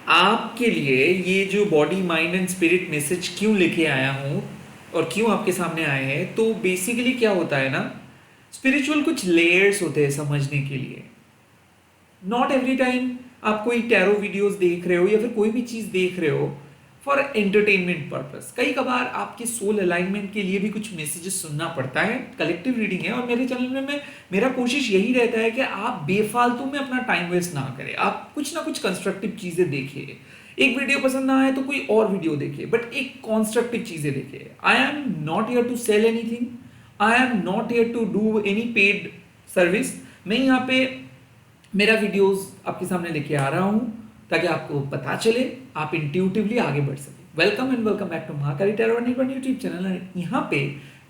आपके लिए ये जो body mind and spirit message क्यों लेके आया हूँ और क्यों आपके सामने आए हैं, तो बेसिकली क्या होता है ना, स्पिरिचुअल कुछ लेयर्स होते हैं समझने के लिए। नॉट एवरी टाइम आप कोई टैरो वीडियोस देख रहे हो या फिर कोई भी चीज़ देख रहे हो फॉर एंटरटेनमेंट पर्पस। कई कबार आपके सोल अलाइनमेंट के लिए भी कुछ मैसेजेस सुनना पड़ता है। कलेक्टिव रीडिंग है और मेरे चैनल में मेरा कोशिश यही रहता है कि आप बेफालतू में अपना टाइम वेस्ट ना करें, आप कुछ ना कुछ कंस्ट्रक्टिव चीज़ें देखिए। एक वीडियो पसंद ना आए तो कोई और वीडियो देखिए, बट एक कॉन्स्ट्रक्टिव चीज़ें देखिए। I am not here to sell anything, I am not here to do any paid service. मैं यहाँ पे मेरा वीडियोस आपके सामने लेके आ रहा हूं ताकि आपको पता चले, आप इंट्यूटिवली आगे बढ़ सके। Welcome and welcome back to Mahakali tarot YouTube channel. यहाँ पे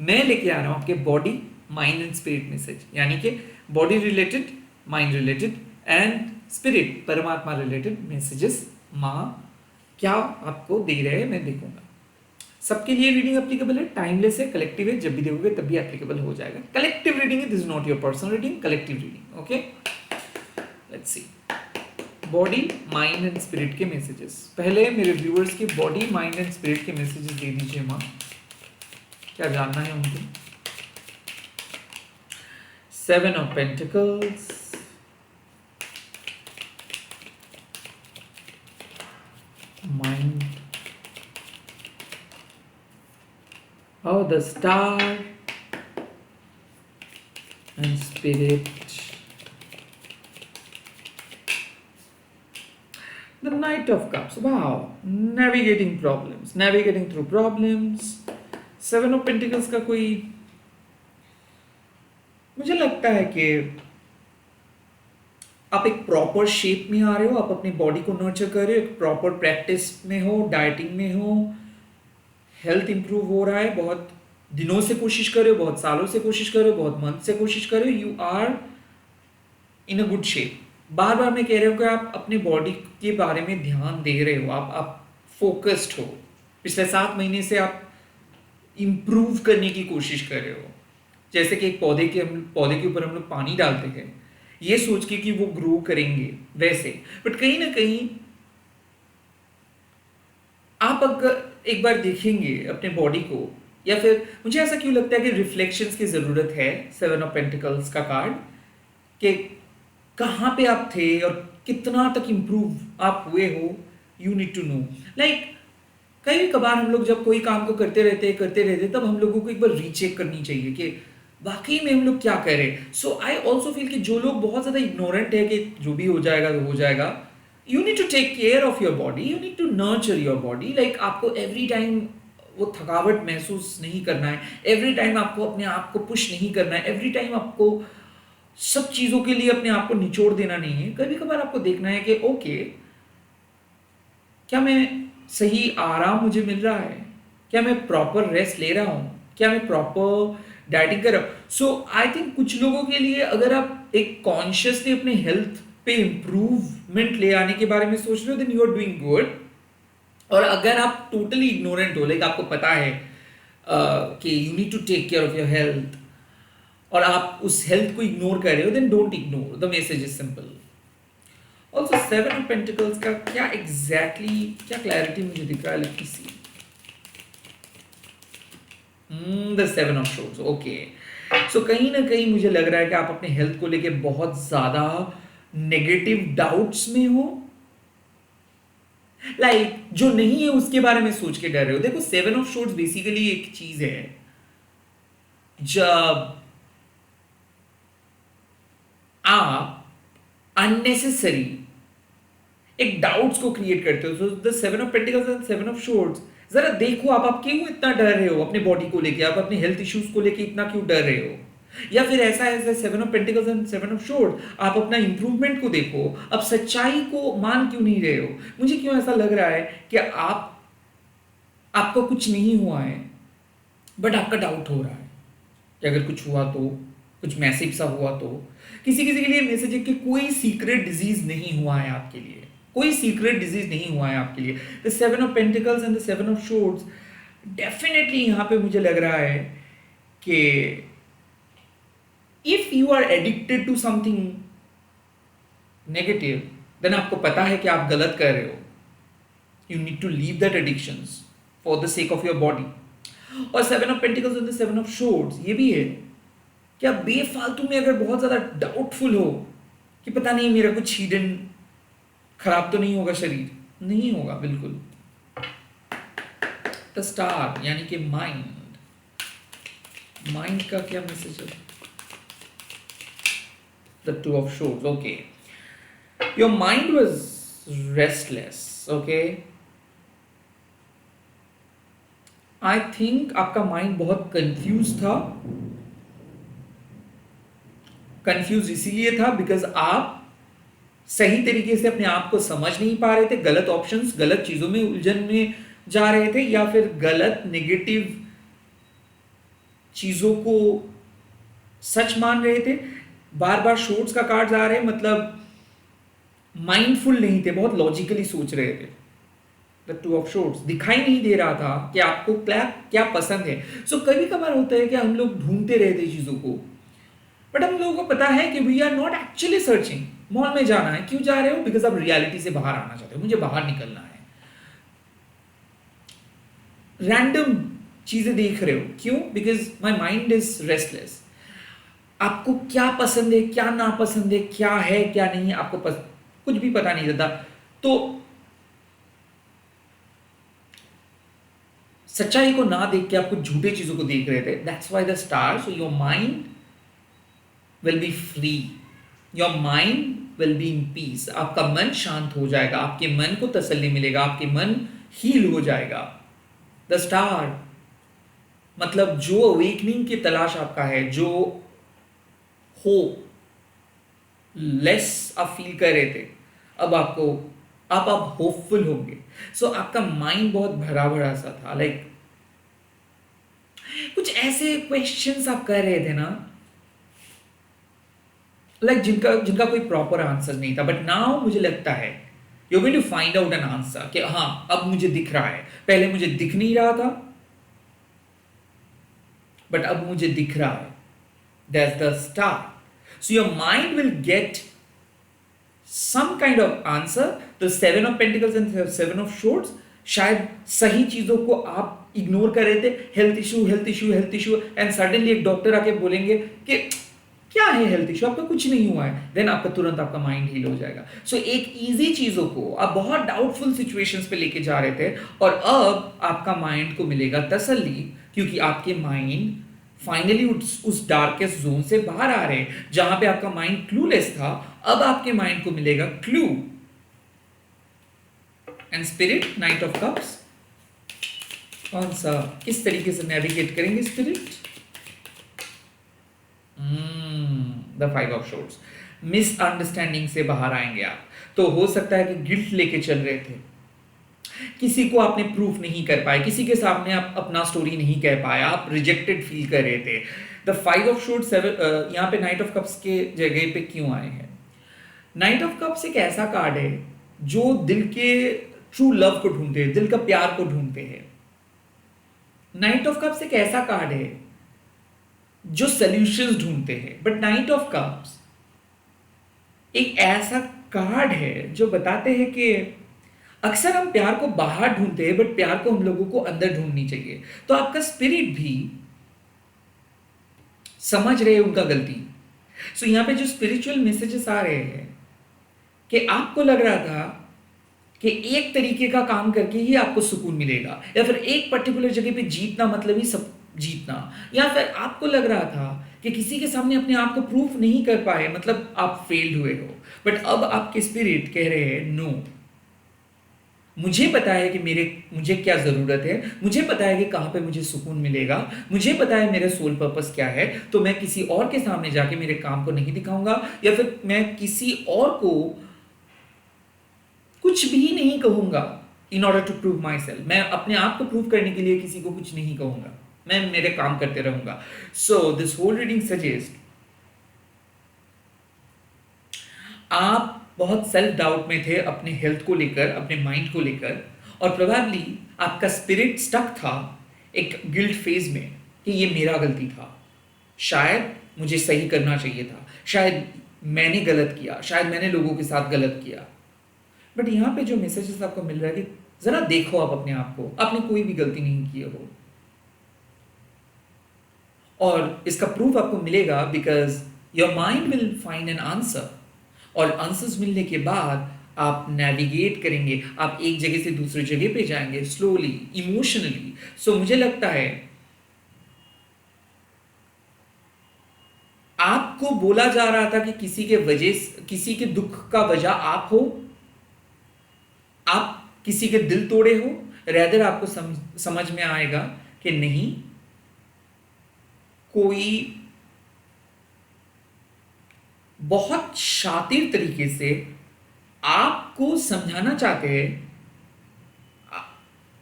मैं लेके आ रहा हूँ आपके body mind and spirit message, यानी कि body related, mind related and spirit परमात्मा रिलेटेड मैसेजेस माँ क्या आपको दे रहे हैं मैं देखूंगा। सबके लिए रीडिंग एप्लीकेबल है, टाइमलेस है, कलेक्टिव है, जब भी देखोगे तब भी एप्लीकेबल हो जाएगा। कलेक्टिव रीडिंग है, this is not your personal reading, collective reading. Okay, let's see body mind and spirit के मैसेजेस। पहले मेरे व्यूअर्स के बॉडी माइंड एंड स्पिरिट के मैसेजेस दे दीजिए माँ, क्या जानना है उनको। सेवन ऑफ पेंटिकल्स, माइंड, और the star and spirit. The Knight of Cups. Wow. Navigating problems. Navigating through problems. Seven of Pentacles का कोई, मुझे लगता है कि आप एक प्रॉपर शेप में आ रहे हो, आप अपनी बॉडी को नर्चर कर रहे हो, एक प्रॉपर प्रैक्टिस में हो, डाइटिंग में हो, हेल्थ इंप्रूव हो रहा है, बहुत दिनों से कोशिश कर रहे हो, बहुत सालों से कोशिश कर रहे हो, बहुत मंथ से कोशिश कर रहे हो। You are in a good shape. बार बार मैं कह रहा हूँ कि आप अपने बॉडी के बारे में ध्यान दे रहे हो, आप फोकस्ड हो। पिछले 7 महीने से आप इम्प्रूव करने की कोशिश कर रहे हो। जैसे कि एक पौधे के ऊपर हम लोग पानी डालते हैं ये सोच के कि वो ग्रो करेंगे, वैसे। बट कहीं ना कहीं आप अगर एक बार देखेंगे अपने बॉडी को, या फिर मुझे ऐसा क्यों लगता है कि रिफ्लेक्शंस की जरूरत है सेवन ऑफ पेंटिकल्स का कार्ड, कि कहाँ पे आप थे और कितना तक इम्प्रूव आप हुए हो। You need to know, like कई कबार हम लोग जब कोई काम को करते रहते तब हम लोगों को एक बार रीचेक करनी चाहिए कि वाकई में हम लोग क्या कर रहे हैं। सो आई ऑल्सो फील कि जो लोग बहुत ज़्यादा इग्नोरेंट है कि जो भी हो जाएगा तो हो जाएगा, you need to take care of your body, you need to nurture your body. Like आपको एवरी टाइम वो थकावट महसूस नहीं करना है, एवरी टाइम आपको अपने आप को पुश नहीं करना है, एवरी टाइम आपको सब चीज़ों के लिए अपने आप को निचोड़ देना नहीं है। कभी कभार आपको देखना है कि ओके, क्या मैं सही आराम मुझे मिल रहा है, क्या मैं प्रॉपर रेस्ट ले रहा हूँ, क्या मैं प्रॉपर डाइटिंग कर रहा हूँ। सो आई थिंक कुछ लोगों के लिए अगर आप एक कॉन्शियसली अपने हेल्थ पे इम्प्रूवमेंट ले आने के बारे में सोच रहे हो, then you are doing good. और अगर आप टोटली इग्नोरेंट हो, लाइक आपको पता है कि you need to take care of your health और आप उस हेल्थ को इग्नोर कर रहे हो, then don't ignore, the message is simple. Also seven of pentacles का क्या एग्जैक्टली क्या क्लैरिटी मुझे दिख रहा है, let me see. The seven of swords, okay. So कहीं ना कहीं मुझे लग रहा है कि आप अपने हेल्थ को लेके बहुत ज्यादा नेगेटिव डाउट्स में हो, लाइक जो नहीं है उसके बारे में सोच के डर रहे हो। देखो, सेवन ऑफ शोर्ड्स बेसिकली एक चीज है, जब आप अननेसेसरी एक डाउट्स को क्रिएट करते हो। So the seven of pentacles and seven of swords, जरा देखो आप क्यों इतना डर रहे हो अपने बॉडी को लेके, आप अपने हेल्थ इश्यूज को लेके इतना क्यों डर रहे हो। या फिर ऐसा है seven of pentacles and seven of assured, आप अपना इंप्रूवमेंट को देखो, अब सच्चाई को मान क्यों नहीं रहे हो। मुझे क्यों ऐसा लग रहा है कि आपको कुछ नहीं हुआ है, बट आपका डाउट हो रहा है कि अगर कुछ हुआ तो, कुछ मैसिव सा हुआ तो। किसी किसी के लिए मैसेज है कि कोई सीक्रेट डिजीज नहीं हुआ है आपके लिए, कोई सीक्रेट डिजीज नहीं हुआ है आपके लिए। The seven of pentacles and the seven of swords, definitely यहां पे मुझे लग रहा है कि if you are addicted to something negative, then आपको पता है कि आप गलत कर रहे हो, You need to leave that addictions for the sake of your body. और seven of pentacles and the seven of swords ये भी है कि आप बेफालतू में अगर बहुत ज्यादा डाउटफुल हो कि पता नहीं मेरा कुछ हिडन खराब तो नहीं होगा, शरीर नहीं होगा बिल्कुल। द स्टार यानी कि माइंड, माइंड का क्या मैसेज है? The two of swords, okay. Your mind was restless, okay. I think आपका माइंड बहुत कंफ्यूज था। कंफ्यूज इसीलिए था बिकॉज आप सही तरीके से अपने आप को समझ नहीं पा रहे थे, गलत ऑप्शंस, गलत चीजों में उलझन में जा रहे थे, या फिर गलत नेगेटिव चीजों को सच मान रहे थे। बार बार शॉर्ट्स का कार्ड आ रहे, मतलब माइंडफुल नहीं थे, बहुत लॉजिकली सोच रहे थे। द टू ऑफ शॉर्ट्स दिखाई नहीं दे रहा था कि आपको क्या क्या पसंद है। सो कभी कभार होता है कि हम लोग ढूंढते रहते चीजों को, बट हम लोगों को पता है कि we are not actually searching. Mall में जाना है, क्यों जा रहे हो? बिकॉज आप रियलिटी से बाहर आना चाहते हो, मुझे बाहर निकलना है। रैंडम चीजें देख रहे हो, क्यों? Because my mind is restless. आपको क्या पसंद है, क्या नापसंद है, क्या है क्या नहीं है, आपको कुछ भी पता नहीं रहता। तो सच्चाई को ना देख के आप कुछ झूठे चीजों को देख रहे थे। That's why the star. So your mind will be free, your mind will be in peace. आपका मन शांत हो जाएगा, आपके मन को तसल्ली मिलेगा, आपके मन हील हो जाएगा। द स्टार मतलब जो अवेकनिंग की तलाश आपका है, जो हो लेस आप फील कर रहे थे, अब आपको आप होपफुल होंगे। सो आपका माइंड बहुत भरा भरा सा था, लाइक कुछ ऐसे क्वेश्चंस आप कर रहे थे ना, लाइक जिनका कोई प्रॉपर आंसर नहीं था। बट नाउ मुझे लगता है you going to find out an answer कि हाँ अब मुझे दिख रहा है। पहले मुझे दिख नहीं रहा था, बट अब मुझे दिख रहा है। That's the star. So your mind will get some kind of answer. The seven of pentacles and seven of swords, शायद सही चीजों को आप इग्नोर कर रहे थे। Health issue, health issue, health issue, and suddenly एक डॉक्टर आके बोलेंगे कि क्या है हेल्थ इशू, आपका कुछ नहीं हुआ है, देन आपका तुरंत आपका माइंड हील हो जाएगा। सो एक इजी चीजों को आप बहुत डाउटफुल सिचुएशंस पे लेके जा रहे थे, और अब आपका माइंड को मिलेगा तसल्ली, क्योंकि आपके माइंड फाइनली उस डार्केस्ट जोन से बाहर आ रहे हैं। जहां पे आपका माइंड क्लूलेस था, अब आपके माइंड को मिलेगा clue. And spirit, night of cups, कौन सा किस तरीके से नेविगेट करेंगे spirit? The five of shorts, misunderstanding से बाहर आएंगे आप। तो हो सकता है कि गिल्ट लेके चल रहे थे, किसी को आपने प्रूफ नहीं कर पाए, किसी के सामने आप अपना स्टोरी नहीं कह पाए, आप रिजेक्टेड फील कर रहे थे। द फाइव ऑफ शॉर्ट्स यहाँ पे नाइट ऑफ कप्स के जगह पे क्यों आए हैं? नाइट ऑफ कप्स एक ऐसा कार्ड है जो दिल के ट्रू लव को ढूंढते हैं, दिल का प्यार को ढूंढते हैं। नाइट ऑफ कप्स एक ऐसा कार्ड है जो सॉल्यूशंस ढूंढते हैं। बट नाइट ऑफ कप्स एक ऐसा कार्ड है जो बताते हैं कि अक्सर हम प्यार को बाहर ढूंढते हैं, बट प्यार को हम लोगों को अंदर ढूंढनी चाहिए। तो आपका स्पिरिट भी समझ रहे हैं उनका गलती। सो यहां पे जो स्पिरिचुअल मैसेजेस आ रहे हैं कि आपको लग रहा था कि एक तरीके का काम करके ही आपको सुकून मिलेगा, या फिर एक पर्टिकुलर जगह पे जीतना मतलब ही सब जीतना, या फिर आपको लग रहा था कि किसी के सामने अपने आप को प्रूफ नहीं कर पाए मतलब आप फेल्ड हुए हो। बट अब आपके स्पिरिट कह रहे हैं नो, मुझे पता है कि मुझे क्या ज़रूरत है, मुझे पता है कि कहाँ पे मुझे सुकून मिलेगा, मुझे पता है मेरा सोल पर्पस क्या है। तो मैं किसी और के सामने जाके मेरे काम को नहीं दिखाऊंगा, या फिर मैं किसी और को कुछ भी नहीं कहूंगा in order to prove myself. मैं अपने आप को प्रूव करने के लिए किसी को कुछ नहीं कहूंगा, मैं मेरे काम करते रहूंगा। So this whole reading suggest आप बहुत सेल्फ डाउट में थे अपने हेल्थ को लेकर, अपने माइंड को लेकर, और प्रोबेबली आपका स्पिरिट स्टक था एक गिल्ट फेज में कि ये मेरा गलती था, शायद मुझे सही करना चाहिए था, शायद मैंने गलत किया, शायद मैंने लोगों के साथ गलत किया। बट यहाँ पे जो मैसेजेस आपको मिल रहा है कि जरा देखो आप अपने आप को, आपने कोई भी गलती नहीं की हो। और इसका प्रूफ आपको मिलेगा because your mind will find an answer, और आंसर्स मिलने के बाद आप नेविगेट करेंगे, आप एक जगह से दूसरी जगह पे जाएंगे स्लोली, इमोशनली। सो मुझे लगता है आपको बोला जा रहा था कि किसी के दुख का वजह आप हो, आप किसी के दिल तोड़े हो। रैदर आपको समझ में आएगा कि नहीं, कोई बहुत शातिर तरीके से आपको समझाना चाहते हैं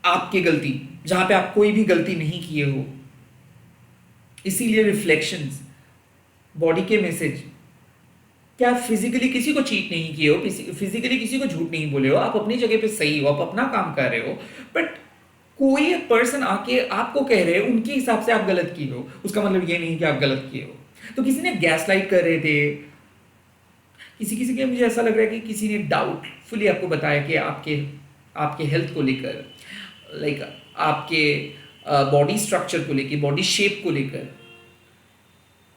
आपकी गलती, जहां पे आप कोई भी गलती नहीं किए हो। इसीलिए रिफ्लेक्शंस, बॉडी के मैसेज, क्या आप फिजिकली किसी को चीट नहीं किए हो, फिजिकली किसी को झूठ नहीं बोले हो, आप अपनी जगह पे सही हो, आप अपना काम कर रहे हो, बट कोई एक पर्सन आके आपको कह रहे हैं उनके हिसाब से आप गलत किए हो, उसका मतलब ये नहीं कि आप गलत किए हो। तो किसी ने गैसलाइट कर रहे थे, किसी किसी के मुझे ऐसा लग रहा है कि किसी ने डाउटफुली आपको बताया कि आपके आपके हेल्थ को लेकर, लाइक आपके बॉडी स्ट्रक्चर को लेकर, बॉडी शेप को लेकर,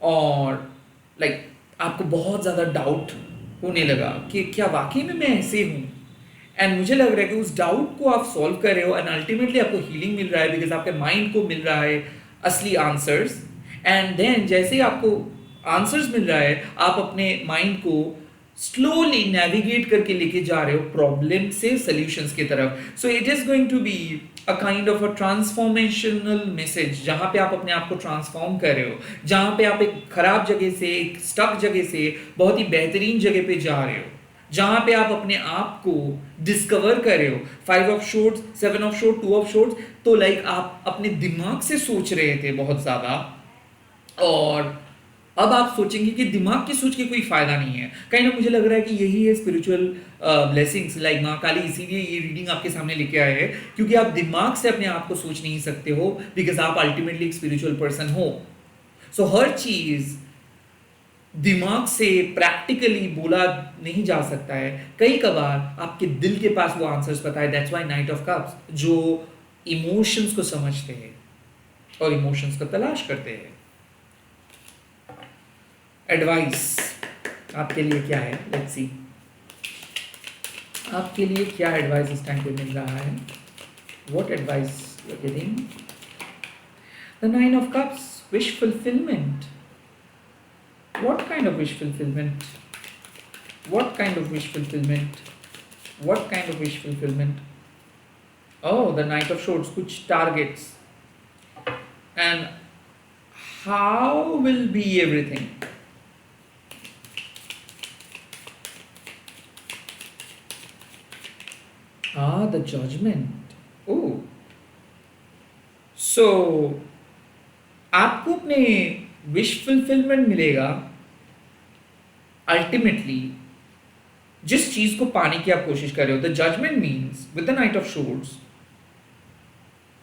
और लाइक आपको बहुत ज़्यादा डाउट होने लगा कि क्या वाकई में मैं ऐसे हूँ। एंड मुझे लग रहा है कि उस डाउट को आप सॉल्व कर रहे हो एंड अल्टीमेटली आपको हीलिंग मिल रहा है बिकॉज आपके माइंड को मिल रहा है असली आंसर्स। एंड देन जैसे ही आपको आंसर्स मिल रहा है, आप अपने माइंड को स्लोली नेविगेट करके लेके जा रहे हो प्रॉब्लम से सॉल्यूशंस की तरफ। So it is going to be a kind of a transformational message, जहां पे आप अपने आप को ट्रांसफॉर्म कर रहे हो, जहां पे आप एक खराब जगह से, एक स्टक जगह से बहुत ही बेहतरीन जगह पे जा रहे हो, जहां पे आप अपने आप को डिस्कवर कर रहे हो। 5 of shorts, 7 of short, 2 of shorts, तो लाइक आप अपने दिमाग से सोच रहे थे बहुत ज्यादा, और अब आप सोचेंगे कि दिमाग की सोच के कोई फायदा नहीं है। कहीं ना मुझे लग रहा है कि यही है स्पिरिचुअल ब्लेसिंग्स, लाइक माँ काली इसीलिए ये रीडिंग आपके सामने लेके आए हैं, क्योंकि आप दिमाग से अपने आप को सोच नहीं सकते हो बिकॉज आप अल्टीमेटली एक स्पिरिचुअल पर्सन हो। सो हर चीज दिमाग से प्रैक्टिकली बोला नहीं जा सकता है, कई कबार आपके दिल के पास वो आंसर्स पता है। That's why night of cups, जो इमोशंस को समझते हैं और इमोशंस को तलाश करते हैं। एडवाइस आपके लिए क्या है, लेट्स सी आपके लिए क्या एडवाइस इस टाइम पे मिल रहा है। What advice you are giving? The 9 of cups, wish fulfilment. What kind of wish fulfillment? What kind of wish fulfillment? What kind of wish fulfillment? Oh, the Knight of Swords, कुछ targets. And how will be everything? Ah, the Judgment. Oh. So, आपको अपने wish fulfilment मिलेगा ultimately जिस चीज को पाने की आप कोशिश कर रहे हो। The judgement means with the knight of swords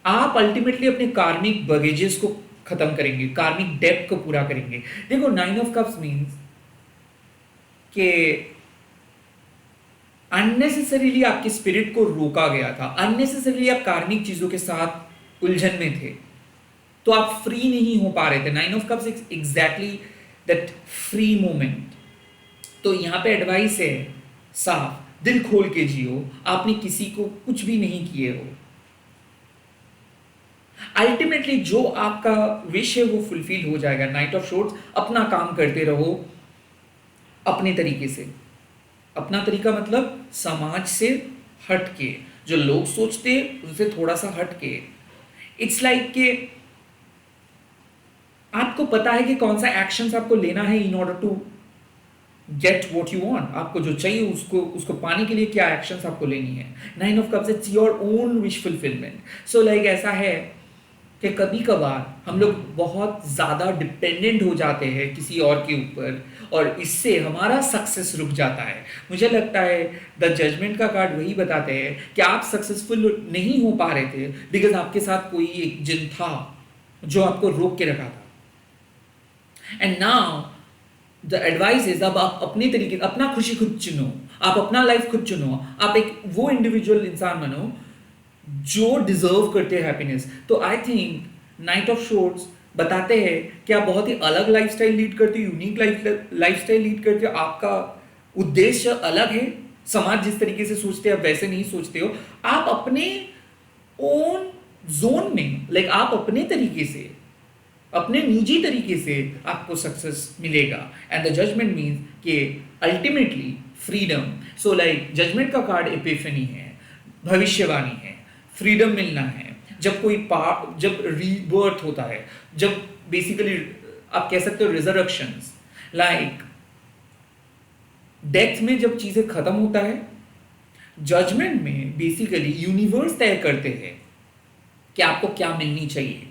आप अल्टीमेटली अपने कार्मिक बगेजेस को खत्म करेंगे, कार्मिक डेप्थ को पूरा करेंगे। देखो 9 ऑफ कप्स मीन्स कि अननेसेसरीली आपके स्पिरिट को रोका गया था, अननेसेसरीली आप कार्मिक चीजों के साथ उलझन में थे, तो आप फ्री नहीं हो पा रहे थे। 9 of cups exactly that free moment. तो यहां पे एडवाइस है, साफ दिल खोल के जियो, आपने किसी को कुछ भी नहीं किए हो। अल्टीमेटली जो आपका विश है वो फुलफिल हो जाएगा। नाइट ऑफ शोर्ट्स, अपना काम करते रहो अपने तरीके से। अपना तरीका मतलब समाज से हट के, जो लोग सोचते उनसे थोड़ा सा हट के। इट्स लाइक के आपको पता है कि कौन सा एक्शंस आपको लेना है in order to get what you want. आपको जो चाहिए उसको पाने के लिए क्या एक्शंस आपको लेनी है। 9 of cups, it's your own wish fulfilment. So like ऐसा है कि कभी कभार हम लोग बहुत ज़्यादा डिपेंडेंट हो जाते हैं किसी और के ऊपर, और इससे हमारा सक्सेस रुक जाता है। मुझे लगता है द जजमेंट का कार्ड वही बताते हैं कि आप सक्सेसफुल नहीं हो पा रहे थे बिकॉज आपके साथ कोई एक जिन था जो आपको रोक के रखा था। And now the advice is, अब आप अपने तरीके, अपना खुशी खुद चुनो, आप अपना लाइफ खुद चुनो, आप एक वो इंडिविजुअल इंसान बनो जो डिजर्व करते हैं हैप्पीनेस। तो I think night of shorts बताते हैं कि आप बहुत ही अलग लाइफस्टाइल लीड करते हो, यूनिक लाइफस्टाइल लीड करते हो, आपका उद्देश्य अलग है, समाज जिस तरीके से सोचते हैं आप वैसे नहीं सोचते हो, आप अपने ओन जोन में, लाइक आप अपने तरीके से, अपने निजी तरीके से आपको सक्सेस मिलेगा। एंड द जजमेंट मीन्स कि ultimately freedom. So like judgement का कार्ड एपिफनी है, भविष्यवाणी है, फ्रीडम मिलना है, जब कोई जब रीबर्थ होता है, जब बेसिकली आप कह सकते हो रिजर्वेक्शंस, लाइक डेथ में जब चीजें खत्म होता है, जजमेंट में बेसिकली यूनिवर्स तय करते हैं कि आपको क्या मिलनी चाहिए।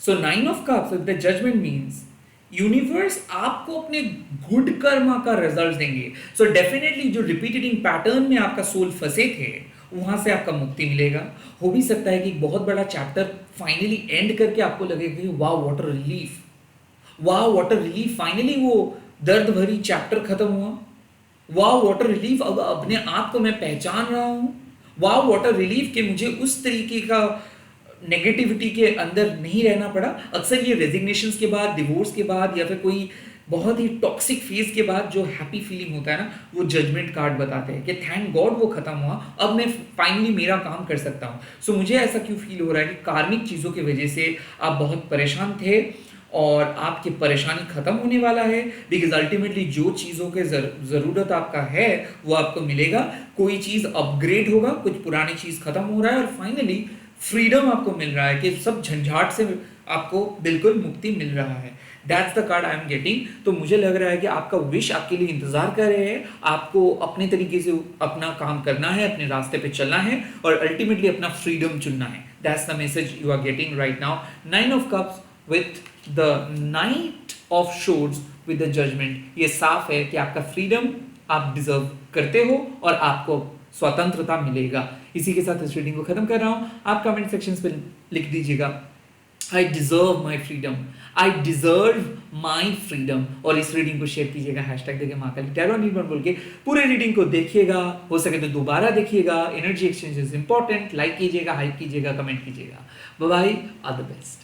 So nine of cups the judgement means universe आपको अपने गुड कर्मा का रिजल्ट देंगे। सो डेफिनेटली जो रिपीटेटिंग पैटर्न में आपका सोल फंसे थे वहां से आपका मुक्ति मिलेगा। हो भी सकता है कि एक बहुत बड़ा चैप्टर फाइनली एंड करके आपको लगेगा कि वाह व्हाट अ रिलीफ, वाह व्हाट अ रिलीफ, फाइनली वो दर्द भरी चैप्टर खत्म हुआ, वाह व्हाट अ रिलीफ, अब अपने आप को मैं पहचान रहा हूं, वाह व्हाट अ रिलीफ कि मुझे उस तरीके का नेगेटिविटी के अंदर नहीं रहना पड़ा। अक्सर ये रेजिग्नेशंस के बाद, डिवोर्स के बाद, या फिर कोई बहुत ही टॉक्सिक फेज के बाद जो हैप्पी फीलिंग होता है ना, वो जजमेंट कार्ड बताते हैं कि थैंक गॉड वो खत्म हुआ, अब मैं फाइनली मेरा काम कर सकता हूँ। सो मुझे ऐसा क्यों फील हो रहा है कि कार्मिक चीज़ों की वजह से आप बहुत परेशान थे और आपकी परेशानी खत्म होने वाला है, बिकॉज अल्टीमेटली जो चीज़ों के ज़रूरत आपका है वो आपको मिलेगा। कोई चीज़ अपग्रेड होगा, कुछ पुरानी चीज़ खत्म हो रहा है और फाइनली फ्रीडम आपको मिल रहा है कि सब झंझाट से आपको बिल्कुल मुक्ति मिल रहा है। That's the card I am getting. तो मुझे लग रहा है कि आपका विश आपके लिए इंतजार कर रहे हैं, आपको अपने तरीके से अपना काम करना है, अपने रास्ते पे चलना है और अल्टीमेटली अपना फ्रीडम चुनना है। That's the message you are getting right now. Nine of cups with the knight of swords with the judgement. ये साफ है कि आपका फ्रीडम आप डिजर्व करते हो और आपको स्वतंत्रता मिलेगा। इसी के साथ इस रीडिंग को खत्म कर रहा हूं। आप कमेंट सेक्शंस पे लिख दीजिएगा I deserve my freedom, I deserve my freedom, और इस रीडिंग को शेयर कीजिएगा हैशटैग देके महाकाली टैरो नीलमणि बोल के। पूरे रीडिंग को देखिएगा, हो सके तो दोबारा देखिएगा। Energy exchange is important. Like कीजिएगा, हाइप कीजिएगा, कमेंट कीजिएगा। Bye bye, all the best.